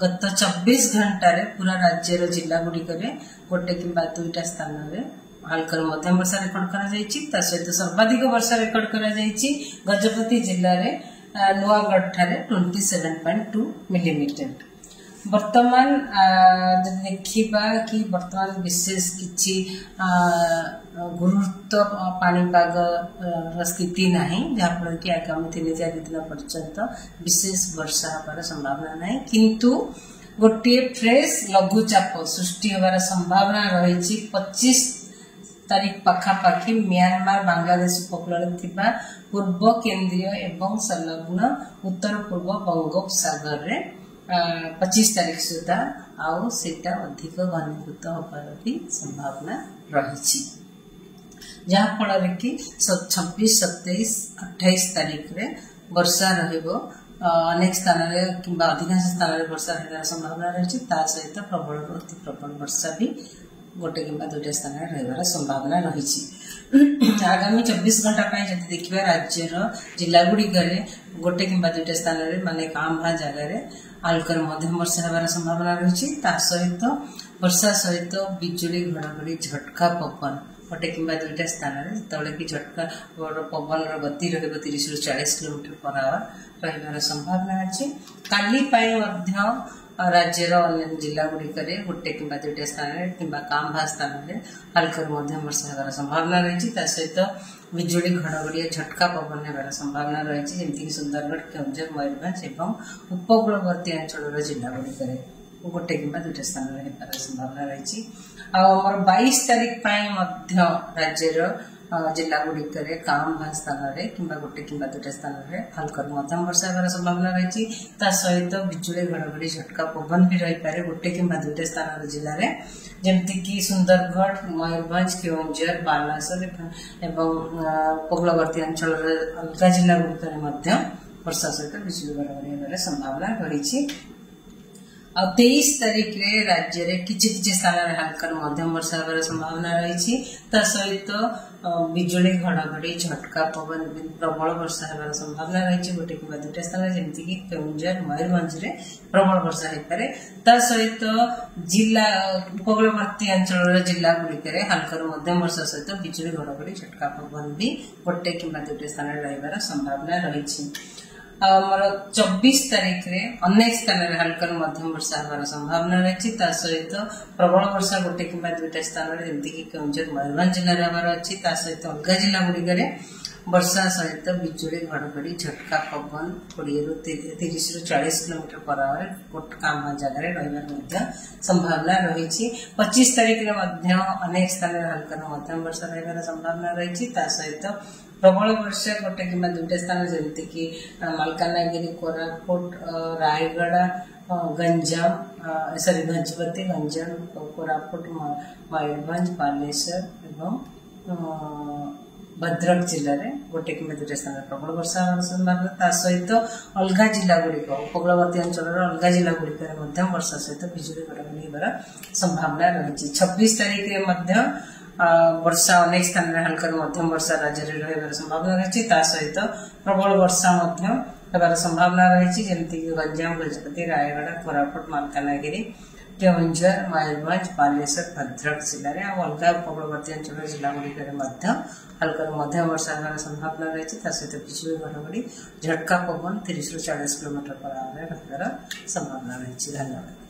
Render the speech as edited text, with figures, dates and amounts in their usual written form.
गत 24 घंटा रे पूरा राज्यर जिला गुड़िक गोटे कि दुईटा स्थान में हल्का मध्यम वर्षा रेकर्ड करा सहित सर्वाधिक वर्षा रेकर्ड करा गजपति जिले में नुआगढ़ ठारे 27.2 मिलीमीटर। वर्तमान देखा कि वर्तमान विशेष किसी गुरुत्व पाणीपाग स्थिति नहीं जहाँफल कि आगामी 3-4 दिन पर्यंत विशेष वर्षा होबार संभावना नहीं, किंतु गोटे फ्रेश लघुचाप सृष्टि होबार संभावना रही 25 तारीख पाखापाखि म्यांमार बांग्लादेश उपकूल थिबा पूर्व केंद्रीय एवं संलग्न उत्तर पूर्व बंगोपसागर रे 25 तारीख सुधा आउ सेटा अधिक घनीभूत होबार भी संभावना रही, जहाँ फल कि 26, 27, 28 तारीख रे वर्षा रहिबो। अनेक स्थान कि अधिकांश स्थान वर्षा होबार संभावना रही, सहित प्रबल अति प्रबल वर्षा भी गोटे कि दुईटा स्थान रहिबार संभावना रही। आगामी 24 घंटा जब देखिए राज्यर जिला गुड़िक गोटे कि दुईटा स्थान माने कांभा जगह हल्का मध्यम वर्षा होबार संभावना रही, सहित वर्षा सहित बिजुली घड़घड़ी झटका पवन गोटे कि दुईटा स्थान जो कि झटका पवन गति रही 30 ରୁ 40 किलोमीटर/आवर रहिबार संभावना अच्छी। काली राज्यर अन्य जिला गुड़िक गोटे कि दुईटा स्थान कि कांभा स्थान में हल्का मध्यम वर्षा होबार संभावना रही, सहित बिजुली घड़घड़ी झटका पवन होबार संभावना रही, जमीक सुंदरगढ़, केन्दुझर, मयूरभंज एवं उपकूलवर्ती अंचल जिला गुड़िक गोटे कि दुईटा स्थान होबार संभावना रही। आमर 22 तारीख राज्यर जिला गुड़िक कांभा स्थान कि गोटे कि दुईटा स्थान हल्का मध्यम वर्षा होबार संभावना रही, सहित बिजुली घड़घड़ी झटका पवन भी रही पारे गोटे कि दुईटा स्थान जिले में, जमीक सुंदरगढ़, मयूरभंज, केन्दुझर, बालेश्वर एवं उपकूलवर्ती अंचल अलग जिला गुड़िक वर्षा सहित बिजुली घड़घड़ी होबार संभावना रही। 23 तारीख रे राज्य रे किछि स्थान हल्का मध्यम वर्षा होबार संभावना रही, सहित बिजुली घड़घड़ी झटका पवन प्रबल वर्षा होबार संभावना रही गोटे कि दुईटा स्थान जमीक केन्दुझर, मयूरभंज रे प्रबल वर्षा हो पारे, सहित जिला उपकूलवर्ती अंचल जिला गुड़िक हल्का मध्यम वर्षा सहित बिजुली घड़घड़ी झटका पवन भी गोटे कि दुईटा स्थान रहिबार संभावना रही। आमर 24 तारीख रे अनेक स्थान हल्का मध्यम वर्षा होबार संभावना रही, सहित प्रबल वर्षा गोटे कि दुईटा स्थान जमीक केन्दुझर, मयूरभंज जिले में होबार अच्छी, सहित अलग जिला गुड़िक वर्षा सहित बिजुली घड़घड़ी झटका पवन 20 ରୁ 30 ରୁ 40 किलोमीटर/आवर गोटे कांभा जगह रहिबार संभावना रही। 25 तारीख रे अनेक स्थान हल्का मध्यम वर्षा रहिबार संभावना रही, सहित प्रबल वर्षा गोटे कि दुईटा स्थान जमीक मलकानगिरी, कोरापुट, रायगढ़, गजपति, गंजाम, कोरापुट, मयूरभंज, बालेश्वर एवं भद्रक जिले में गोटे कि दुईटा स्थान प्रबल वर्षा होबार संभावना, सहित अलग जिला गुड़िक उपकूलवर्ती अंचल अलग जिला गुड़िक वर्षा सहित बिजुली घड़घड़ी होबार संभावना रही। 26 तारीख वर्षा अनेक स्थान हल्का मध्यम वर्षा राज्य में रहिबार संभावना रही, सहित प्रबल वर्षा होबार संभावना रही, जमीक गंजाम, गजपति, रायगढ़, कोरापुट, मलकानगिरी, केन्दुझर, मयूरभंज, बालेश्वर, भद्रक जिले में अलग उपकूलवर्ती अंचल जिला गुड़िक हल्का मध्यम वर्षा होबार संभावना रही, सहित बिजुली घड़घड़ी झटका पवन 30 ରୁ 40 किलोमीटर/आवर रहिबार संभावना रही। धन्यवाद।